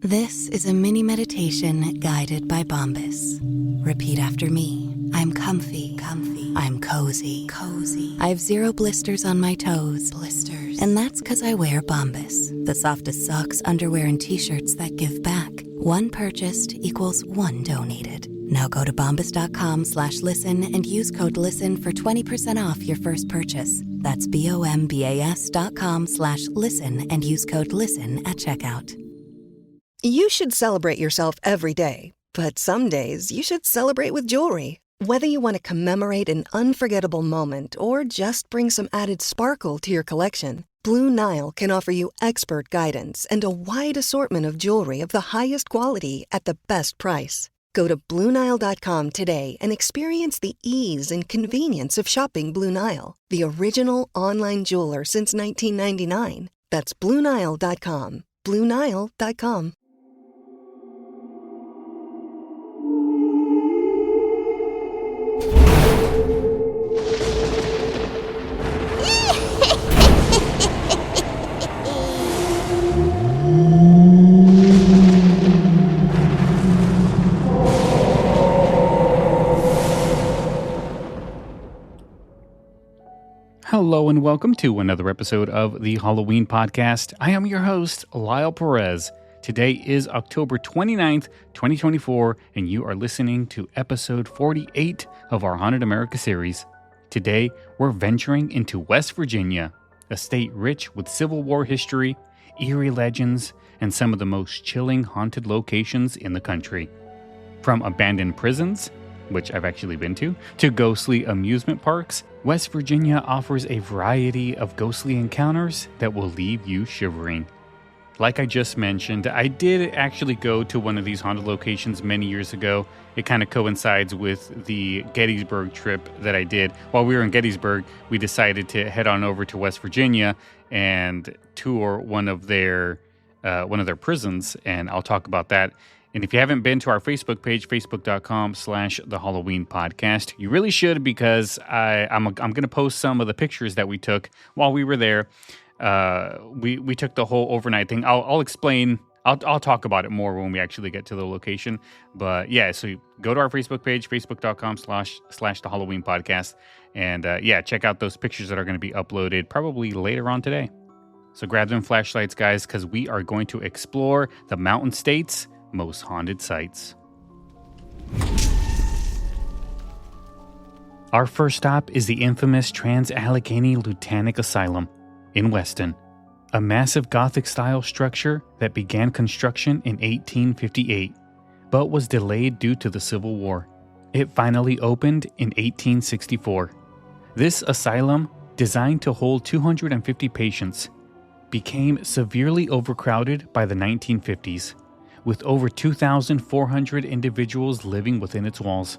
This is a mini meditation guided by Bombas. Repeat after me. I'm comfy. I'm cozy. I have 0 blisters on my toes. And that's because I wear Bombas, the softest socks, underwear, and t-shirts that give back. One purchased equals one donated. Now go to bombas.com/listen and use code LISTEN for 20% off your first purchase. That's bombas.com/listen and use code LISTEN at checkout. You should celebrate yourself every day, but some days you should celebrate with jewelry. Whether you want to commemorate an unforgettable moment or just bring some added sparkle to your collection, Blue Nile can offer you expert guidance and a wide assortment of jewelry of the highest quality at the best price. Go to BlueNile.com today and experience the ease and convenience of shopping Blue Nile, the original online jeweler since 1999. That's BlueNile.com. BlueNile.com. Hello and welcome to another episode of the Halloween Podcast. I am your host, Lyle Perez. Today is October 29th, 2024, and you are listening to episode 48 of our Haunted America series. Today, we're venturing into West Virginia, a state rich with Civil War history, eerie legends, and some of the most chilling haunted locations in the country. From abandoned prisons, which I've actually been to ghostly amusement parks, West Virginia offers a variety of ghostly encounters that will leave you shivering. Like I just mentioned, I did actually go to one of these haunted locations many years ago. It kind of coincides with the Gettysburg trip that I did. While we were in Gettysburg, we decided to head on over to West Virginia and tour one of their prisons, and I'll talk about that. And if you haven't been to our Facebook page, facebook.com/The Halloween Podcast, you really should, because I'm going to post some of the pictures that we took while we were there. We took the whole overnight thing. I'll explain. I'll talk about it more when we actually get to the location. But yeah, so go to our Facebook page, facebook.com/The Halloween Podcast. And check out those pictures that are going to be uploaded probably later on today. So grab them flashlights, guys, because we are going to explore the Mountain State's most haunted sites. Our first stop is the infamous Trans-Allegheny Lunatic Asylum in Weston, a massive Gothic-style structure that began construction in 1858, but was delayed due to the Civil War. It finally opened in 1864. This asylum, designed to hold 250 patients, became severely overcrowded by the 1950s, with over 2,400 individuals living within its walls.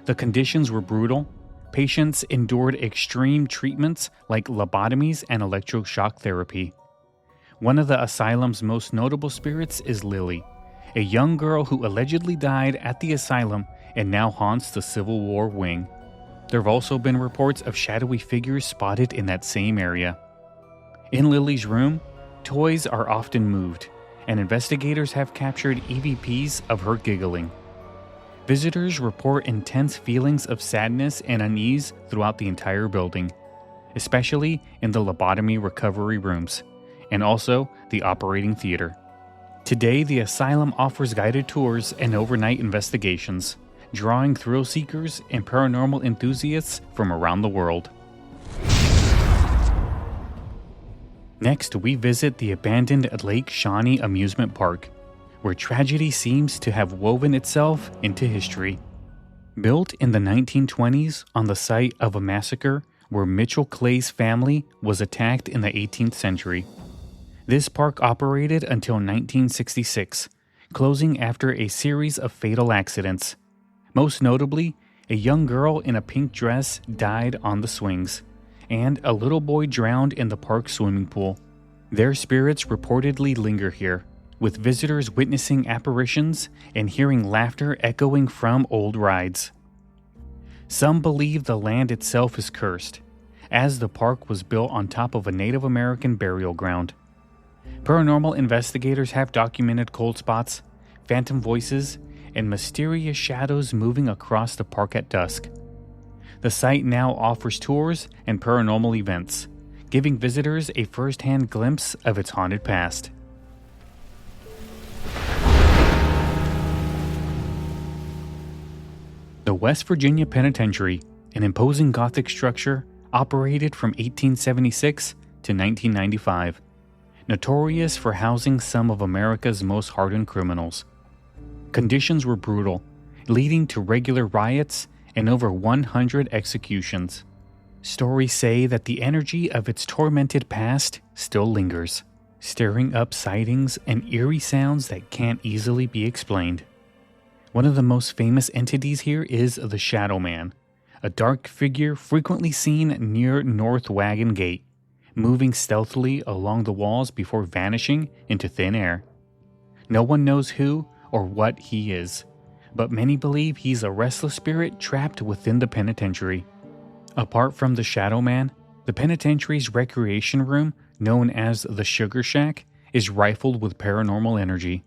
The conditions were brutal. Patients endured extreme treatments like lobotomies and electroshock therapy. One of the asylum's most notable spirits is Lily, a young girl who allegedly died at the asylum and now haunts the Civil War wing. There have also been reports of shadowy figures spotted in that same area. In Lily's room, toys are often moved, and investigators have captured EVPs of her giggling. Visitors report intense feelings of sadness and unease throughout the entire building, especially in the lobotomy recovery rooms, and also the operating theater. Today, the asylum offers guided tours and overnight investigations, drawing thrill seekers and paranormal enthusiasts from around the world. Next, we visit the abandoned Lake Shawnee Amusement Park, where tragedy seems to have woven itself into history. Built in the 1920s on the site of a massacre where Mitchell Clay's family was attacked in the 18th century. This park operated until 1966, closing after a series of fatal accidents. Most notably, a young girl in a pink dress died on the swings, and a little boy drowned in the park's swimming pool. Their spirits reportedly linger here, with visitors witnessing apparitions and hearing laughter echoing from old rides. Some believe the land itself is cursed, as the park was built on top of a Native American burial ground. Paranormal investigators have documented cold spots, phantom voices, and mysterious shadows moving across the park at dusk. The site now offers tours and paranormal events, giving visitors a first-hand glimpse of its haunted past. The West Virginia Penitentiary, an imposing Gothic structure, operated from 1876 to 1995, notorious for housing some of America's most hardened criminals. Conditions were brutal, leading to regular riots and over 100 executions. Stories say that the energy of its tormented past still lingers, stirring up sightings and eerie sounds that can't easily be explained. One of the most famous entities here is the Shadow Man, a dark figure frequently seen near North Wagon Gate, moving stealthily along the walls before vanishing into thin air. No one knows who or what he is, but many believe he's a restless spirit trapped within the penitentiary. Apart from the Shadow Man, the penitentiary's recreation room, known as the Sugar Shack, is rifled with paranormal energy.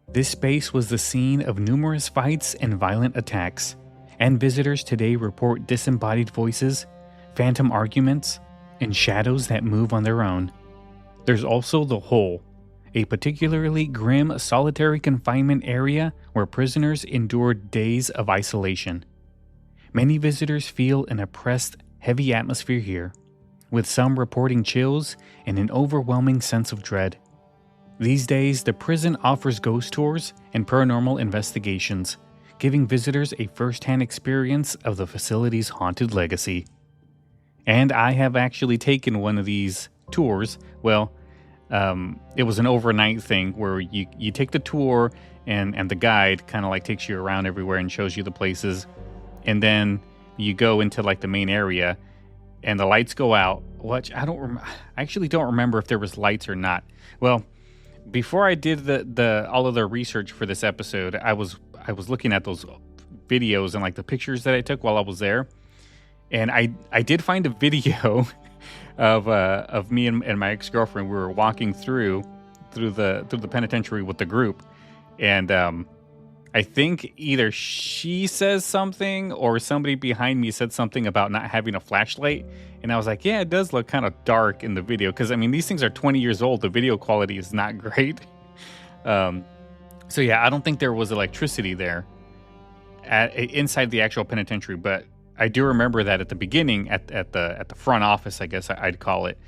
This space was the scene of numerous fights and violent attacks, and visitors today report disembodied voices, phantom arguments, and shadows that move on their own. There's also the Hole, a particularly grim solitary confinement area where prisoners endured days of isolation. Many visitors feel an oppressed, heavy atmosphere here, with some reporting chills and an overwhelming sense of dread. These days, the prison offers ghost tours and paranormal investigations, giving visitors a first-hand experience of the facility's haunted legacy. And I have actually taken one of these tours. Well, it was an overnight thing where you take the tour and the guide kind of like takes you around everywhere and shows you the places. And then you go into like the main area and the lights go out, which I actually don't remember if there was lights or not. Well, before I did the all of the research for this episode, I was looking at those videos and like the pictures that I took while I was there, and I did find a video of me and my ex-girlfriend. We were walking through the penitentiary with the group, and I think either she says something or somebody behind me said something about not having a flashlight. And I was like, yeah, it does look kind of dark in the video. Because, I mean, these things are 20 years old. The video quality is not great. So, yeah, I don't think there was electricity there inside the actual penitentiary. But I do remember that at the beginning, at the front office, I guess I'd call it,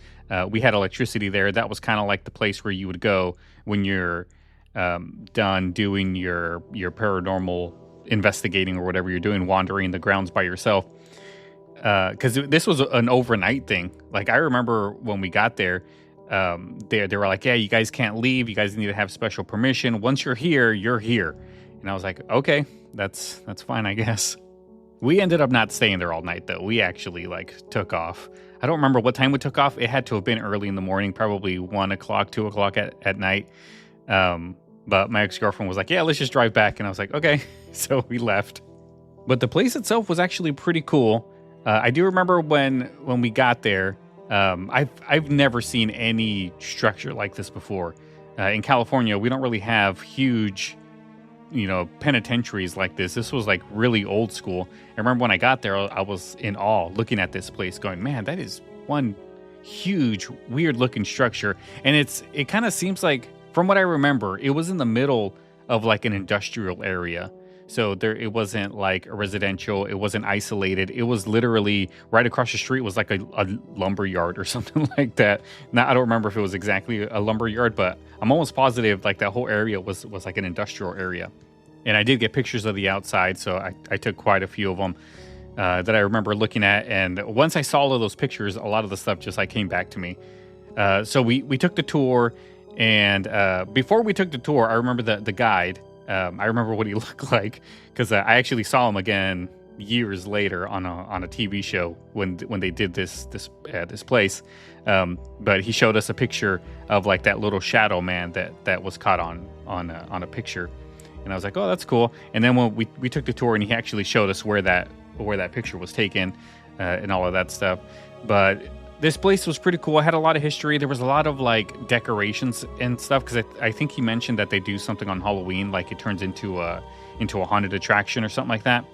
we had electricity there. That was kind of like the place where you would go when you're done doing your paranormal investigating or whatever you're doing, wandering the grounds by yourself. Because this was an overnight thing. Like, I remember when we got there, they were like, yeah, you guys can't leave. You guys need to have special permission. Once you're here, you're here. And I was like, okay, that's fine, I guess. We ended up not staying there all night, though. We actually, took off. I don't remember what time we took off. It had to have been early in the morning, probably 1 o'clock, 2 o'clock at night. But my ex-girlfriend was like, yeah, let's just drive back. And I was like, okay. So we left. But the place itself was actually pretty cool. I do remember when we got there, I've never seen any structure like this before. In California, we don't really have huge, penitentiaries like this. This was really old school. I remember when I got there, I was in awe looking at this place going, man, that is one huge, weird looking structure. And it kind of seems like, from what I remember, it was in the middle of an industrial area. So it wasn't like a residential. It wasn't isolated. It was literally right across the street was like a lumber yard or something like that. Now, I don't remember if it was exactly a lumber yard, but I'm almost positive that whole area was like an industrial area. And I did get pictures of the outside, so I took quite a few of them that I remember looking at. And once I saw all of those pictures, a lot of the stuff just came back to me. So we took the tour. And before we took the tour, I remember the guide. I remember what he looked like because I actually saw him again years later on a TV show when they did this place. But he showed us a picture of that little shadow man that was caught on a picture, and I was like, oh, that's cool. And then when we took the tour, and he actually showed us where that picture was taken and all of that stuff. But this place was pretty cool. It had a lot of history. There was a lot of like decorations and stuff because I think he mentioned that they do something on Halloween, like it turns into a haunted attraction or something like that.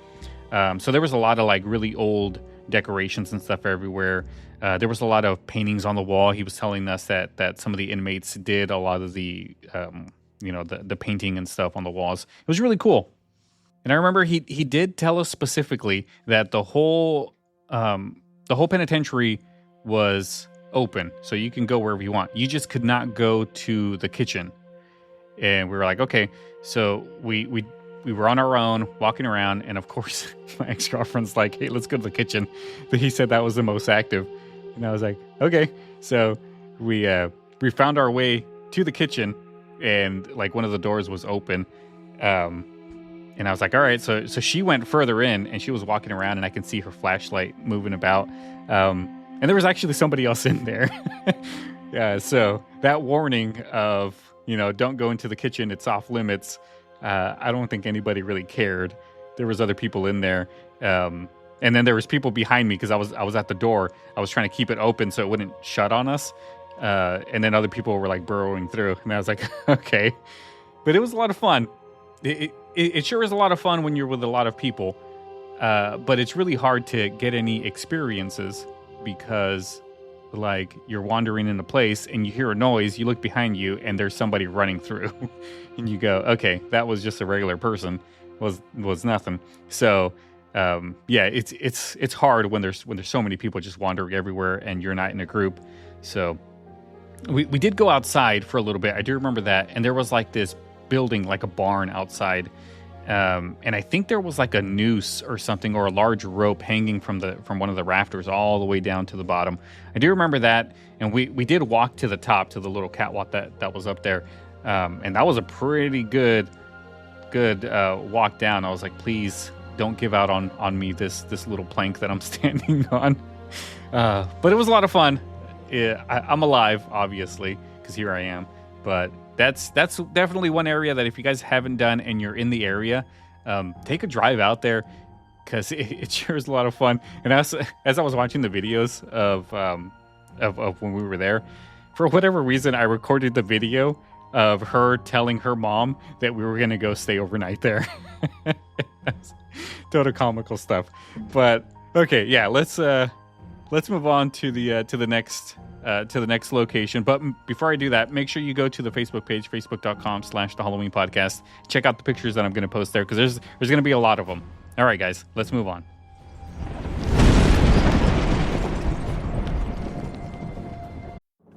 So there was a lot of like really old decorations and stuff everywhere. There was a lot of paintings on the wall. He was telling us that some of the inmates did a lot of the the painting and stuff on the walls. It was really cool. And I remember he did tell us specifically that the whole penitentiary was open, so you can go wherever you want. You just could not go to the kitchen. And we were like, okay. So we were on our own, walking around, and of course, my ex-girlfriend's like, hey, let's go to the kitchen. But he said that was the most active. And I was like, okay. So we found our way to the kitchen, and like one of the doors was open. And I was like, all right. So she went further in, and she was walking around, and I can see her flashlight moving about. And there was actually somebody else in there. So that warning of, don't go into the kitchen, it's off limits. I don't think anybody really cared. There was other people in there. And then there was people behind me because I was at the door. I was trying to keep it open so it wouldn't shut on us. And then other people were like burrowing through. And I was like, okay. But it was a lot of fun. It sure is a lot of fun when you're with a lot of people. But it's really hard to get any experiences because like you're wandering in a place and you hear a noise, you look behind you and there's somebody running through and you go, okay, that was just a regular person, was nothing. So it's hard when there's so many people just wandering everywhere and you're not in a group. So we did go outside for a little bit. I do remember that. And there was like this building, like a barn outside. And I think there was like a noose or something, or a large rope hanging from one of the rafters all the way down to the bottom. I do remember that. And we did walk to the top, to the little catwalk that was up there. And that was a pretty good walk down. I was like, please don't give out on me this little plank that I'm standing on. But it was a lot of fun. Yeah, I'm alive, obviously, because here I am. But that's definitely one area that if you guys haven't done and you're in the area, take a drive out there because it sure is a lot of fun. And as I was watching the videos of when we were there, for whatever reason, I recorded the video of her telling her mom that we were going to go stay overnight there. Total comical stuff. But okay, yeah, let's move on to the next location. But before I do that, make sure you go to the Facebook page, facebook.com/The Halloween Podcast. Check out the pictures that I'm going to post there because there's going to be a lot of them. All right, guys, let's move on.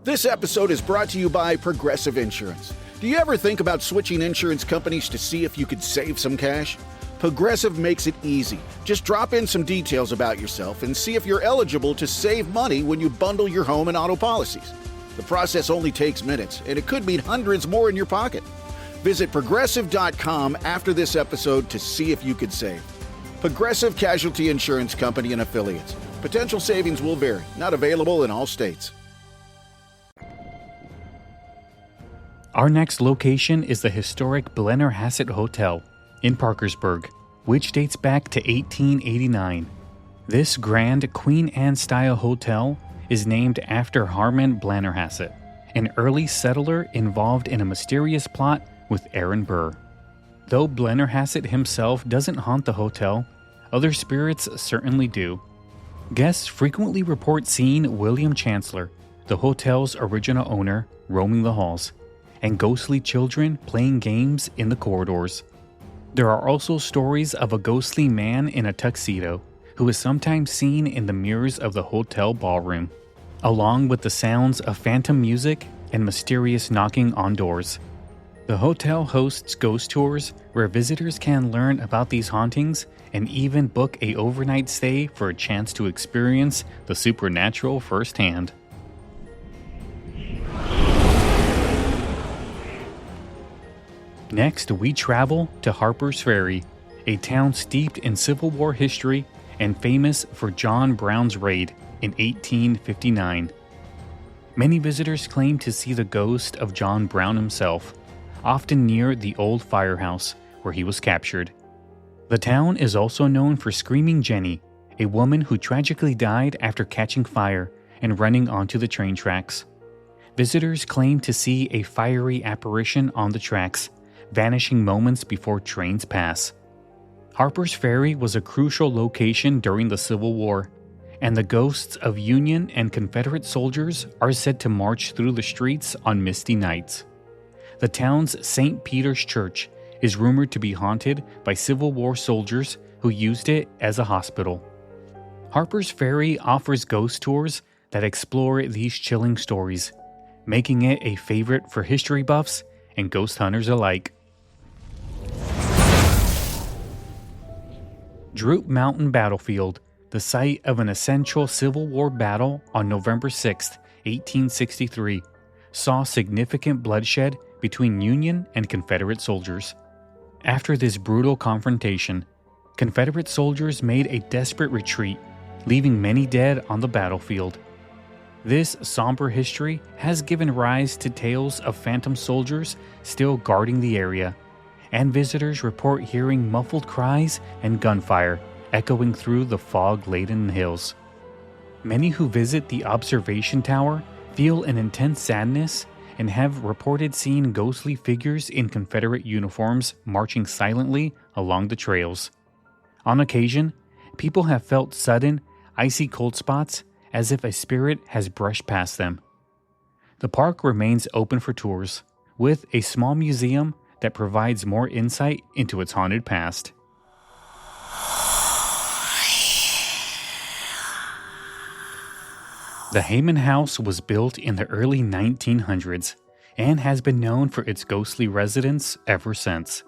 This episode is brought to you by Progressive Insurance. Do you ever think about switching insurance companies to see if you could save some cash? Progressive makes it easy. Just drop in some details about yourself and see if you're eligible to save money when you bundle your home and auto policies. The process only takes minutes, and it could mean hundreds more in your pocket. Visit Progressive.com after this episode to see if you could save. Progressive Casualty Insurance Company and Affiliates. Potential savings will vary. Not available in all states. Our next location is the historic Blennerhassett Hotel in Parkersburg, which dates back to 1889. This grand Queen Anne-style hotel is named after Harmon Blennerhassett, an early settler involved in a mysterious plot with Aaron Burr. Though Blennerhassett himself doesn't haunt the hotel, other spirits certainly do. Guests frequently report seeing William Chancellor, the hotel's original owner, roaming the halls, and ghostly children playing games in the corridors. There are also stories of a ghostly man in a tuxedo who is sometimes seen in the mirrors of the hotel ballroom, along with the sounds of phantom music and mysterious knocking on doors. The hotel hosts ghost tours where visitors can learn about these hauntings and even book an overnight stay for a chance to experience the supernatural firsthand. Next, we travel to Harper's Ferry, a town steeped in Civil War history and famous for John Brown's raid in 1859. Many visitors claim to see the ghost of John Brown himself, often near the old firehouse where he was captured. The town is also known for Screaming Jenny, a woman who tragically died after catching fire and running onto the train tracks. Visitors claim to see a fiery apparition on the tracks, vanishing moments before trains pass. Harper's Ferry was a crucial location during the Civil War, and the ghosts of Union and Confederate soldiers are said to march through the streets on misty nights. The town's St. Peter's Church is rumored to be haunted by Civil War soldiers who used it as a hospital. Harper's Ferry offers ghost tours that explore these chilling stories, making it a favorite for history buffs and ghost hunters alike. Droop Mountain Battlefield, the site of an essential Civil War battle on November 6, 1863, saw significant bloodshed between Union and Confederate soldiers. After this brutal confrontation, Confederate soldiers made a desperate retreat, leaving many dead on the battlefield. This somber history has given rise to tales of phantom soldiers still guarding the area, and visitors report hearing muffled cries and gunfire echoing through the fog-laden hills. Many who visit the observation tower feel an intense sadness and have reported seeing ghostly figures in Confederate uniforms marching silently along the trails. On occasion, people have felt sudden, icy cold spots as if a spirit has brushed past them. The park remains open for tours, with a small museum that provides more insight into its haunted past. The Heyman House was built in the early 1900s and has been known for its ghostly residents ever since.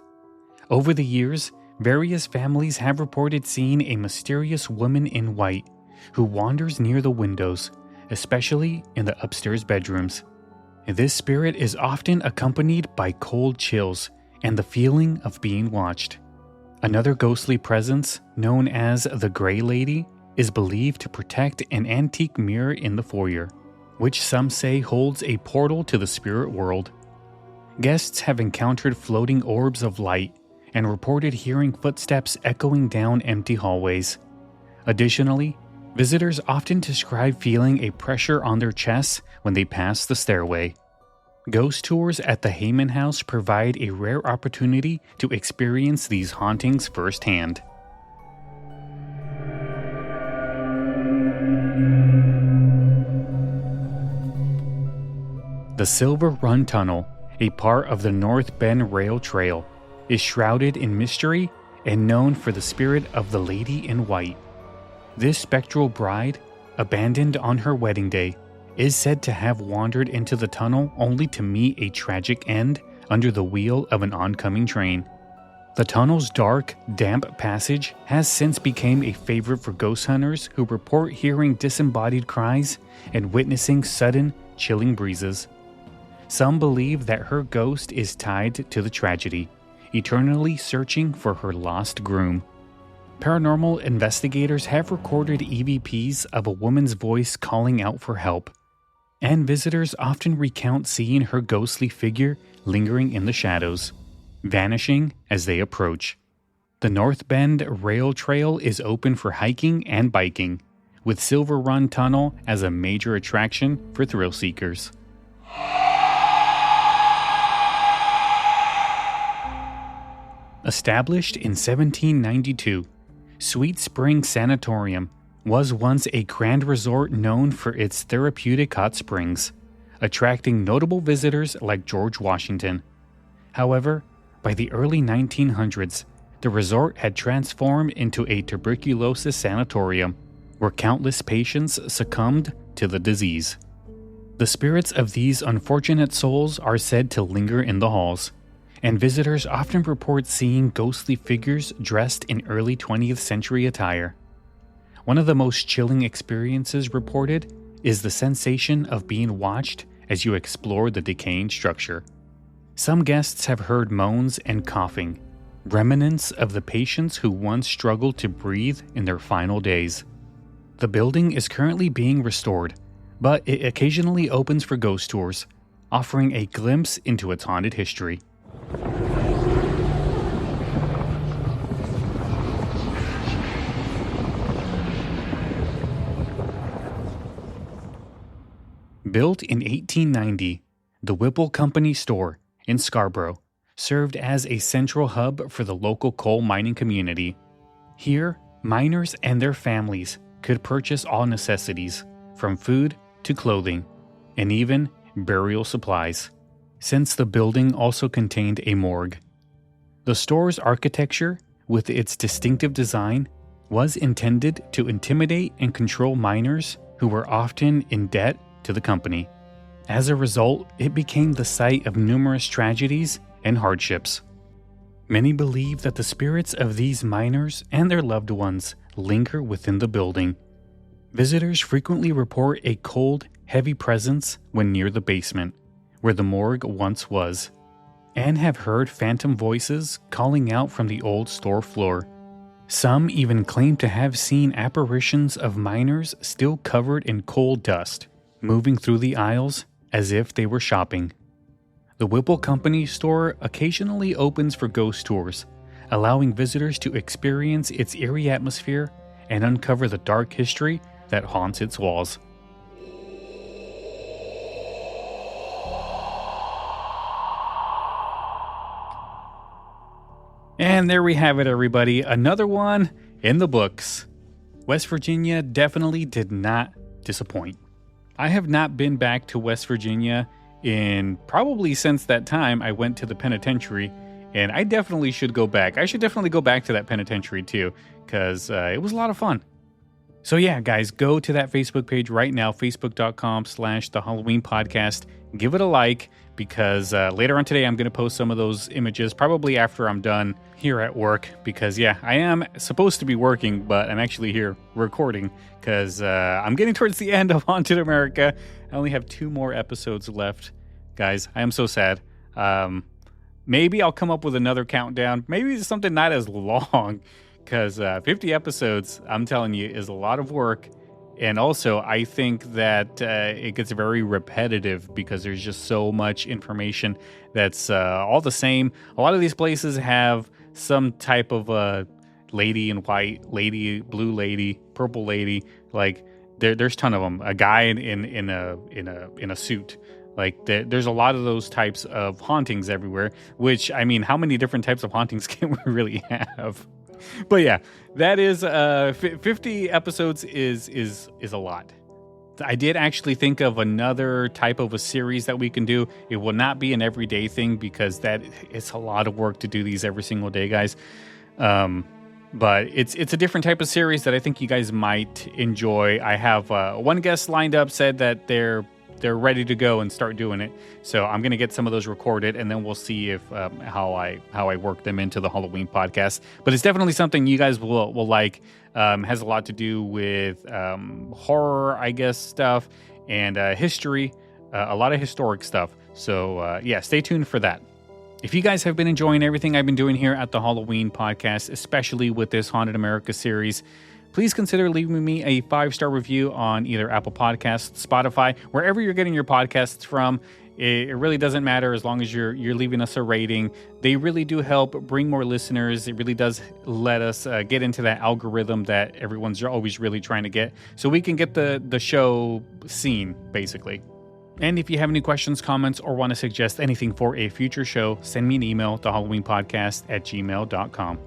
Over the years, various families have reported seeing a mysterious woman in white who wanders near the windows, especially in the upstairs bedrooms. This spirit is often accompanied by cold chills and the feeling of being watched. Another ghostly presence, known as the Gray Lady, is believed to protect an antique mirror in the foyer, which some say holds a portal to the spirit world. Guests have encountered floating orbs of light and reported hearing footsteps echoing down empty hallways. Additionally, visitors often describe feeling a pressure on their chests when they pass the stairway. Ghost tours at the Heyman House provide a rare opportunity to experience these hauntings firsthand. The Silver Run Tunnel, a part of the North Bend Rail Trail, is shrouded in mystery and known for the spirit of the Lady in White. This spectral bride, abandoned on her wedding day, is said to have wandered into the tunnel only to meet a tragic end under the wheel of an oncoming train. The tunnel's dark, damp passage has since become a favorite for ghost hunters who report hearing disembodied cries and witnessing sudden, chilling breezes. Some believe that her ghost is tied to the tragedy, eternally searching for her lost groom. Paranormal investigators have recorded EVPs of a woman's voice calling out for help, and visitors often recount seeing her ghostly figure lingering in the shadows, vanishing as they approach. The North Bend Rail Trail is open for hiking and biking, with Silver Run Tunnel as a major attraction for thrill seekers. Established in 1792, Sweet Spring Sanatorium was once a grand resort known for its therapeutic hot springs, attracting notable visitors like George Washington. However, by the early 1900s, the resort had transformed into a tuberculosis sanatorium, where countless patients succumbed to the disease. The spirits of these unfortunate souls are said to linger in the halls, and visitors often report seeing ghostly figures dressed in early 20th century attire. One of the most chilling experiences reported is the sensation of being watched as you explore the decaying structure. Some guests have heard moans and coughing, remnants of the patients who once struggled to breathe in their final days. The building is currently being restored, but it occasionally opens for ghost tours, offering a glimpse into its haunted history. Built in 1890, the Whipple Company store in Scarborough served as a central hub for the local coal mining community. Here, miners and their families could purchase all necessities, from food to clothing, and even burial supplies, since the building also contained a morgue. The store's architecture, with its distinctive design, was intended to intimidate and control miners who were often in debt to the company. As a result, it became the site of numerous tragedies and hardships. Many believe that the spirits of these miners and their loved ones linger within the building. Visitors frequently report a cold, heavy presence when near the basement, where the morgue once was, and have heard phantom voices calling out from the old store floor. Some even claim to have seen apparitions of miners still covered in coal dust, moving through the aisles as if they were shopping. The Whipple Company store occasionally opens for ghost tours, allowing visitors to experience its eerie atmosphere and uncover the dark history that haunts its walls. And there we have it, everybody. Another one in the books. West Virginia definitely did not disappoint. I have not been back to West Virginia in probably since that time I went to the penitentiary, and I definitely should go back. I should definitely go back to that penitentiary too, because it was a lot of fun. So yeah, guys, go to that Facebook page right now, facebook.com/The Halloween Podcast. Give it a like, because later on today I'm going to post some of those images, probably after I'm done here at work, because yeah, I am supposed to be working, but I'm actually here recording, because I'm getting towards the end of Haunted America. I only have 2 more episodes left. Guys, I am so sad. Maybe I'll come up with another countdown, maybe something not as long, because 50 episodes, I'm telling you, is a lot of work. And also, I think that it gets very repetitive because there's just so much information that's all the same. A lot of these places have some type of lady in white, lady, blue lady, purple lady. Like there's a ton of them. A guy in a suit. Like there's a lot of those types of hauntings everywhere. Which, I mean, how many different types of hauntings can we really have? But yeah, that is 50 episodes is a lot. I did actually think of another type of a series that we can do. It will not be an everyday thing, because it's a lot of work to do these every single day, guys. But it's a different type of series that I think you guys might enjoy. I have one guest lined up, said that they're ready to go and start doing it. So I'm going to get some of those recorded, and then we'll see if how I work them into the Halloween podcast. But it's definitely something you guys will like. Has a lot to do with horror, I guess, stuff, and history, a lot of historic stuff. So yeah, stay tuned for that. If you guys have been enjoying everything I've been doing here at the Halloween podcast, especially with this Haunted America series, please consider leaving me a 5-star review on either Apple Podcasts, Spotify, wherever you're getting your podcasts from. It really doesn't matter as long as you're leaving us a rating. They really do help bring more listeners. It really does let us get into that algorithm that everyone's always really trying to get, so we can get the show seen, basically. And if you have any questions, comments, or want to suggest anything for a future show, send me an email, thehalloweenpodcast@gmail.com.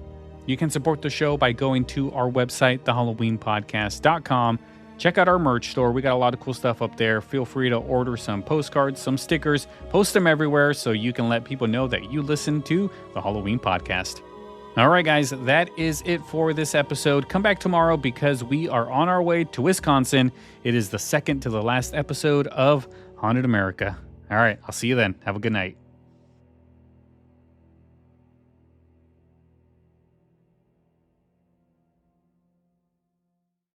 You can support the show by going to our website, thehalloweenpodcast.com. Check out our merch store. We got a lot of cool stuff up there. Feel free to order some postcards, some stickers, post them everywhere so you can let people know that you listen to the Halloween podcast. All right, guys, that is it for this episode. Come back tomorrow because we are on our way to Wisconsin. It is the second to the last episode of Haunted America. All right, I'll see you then. Have a good night.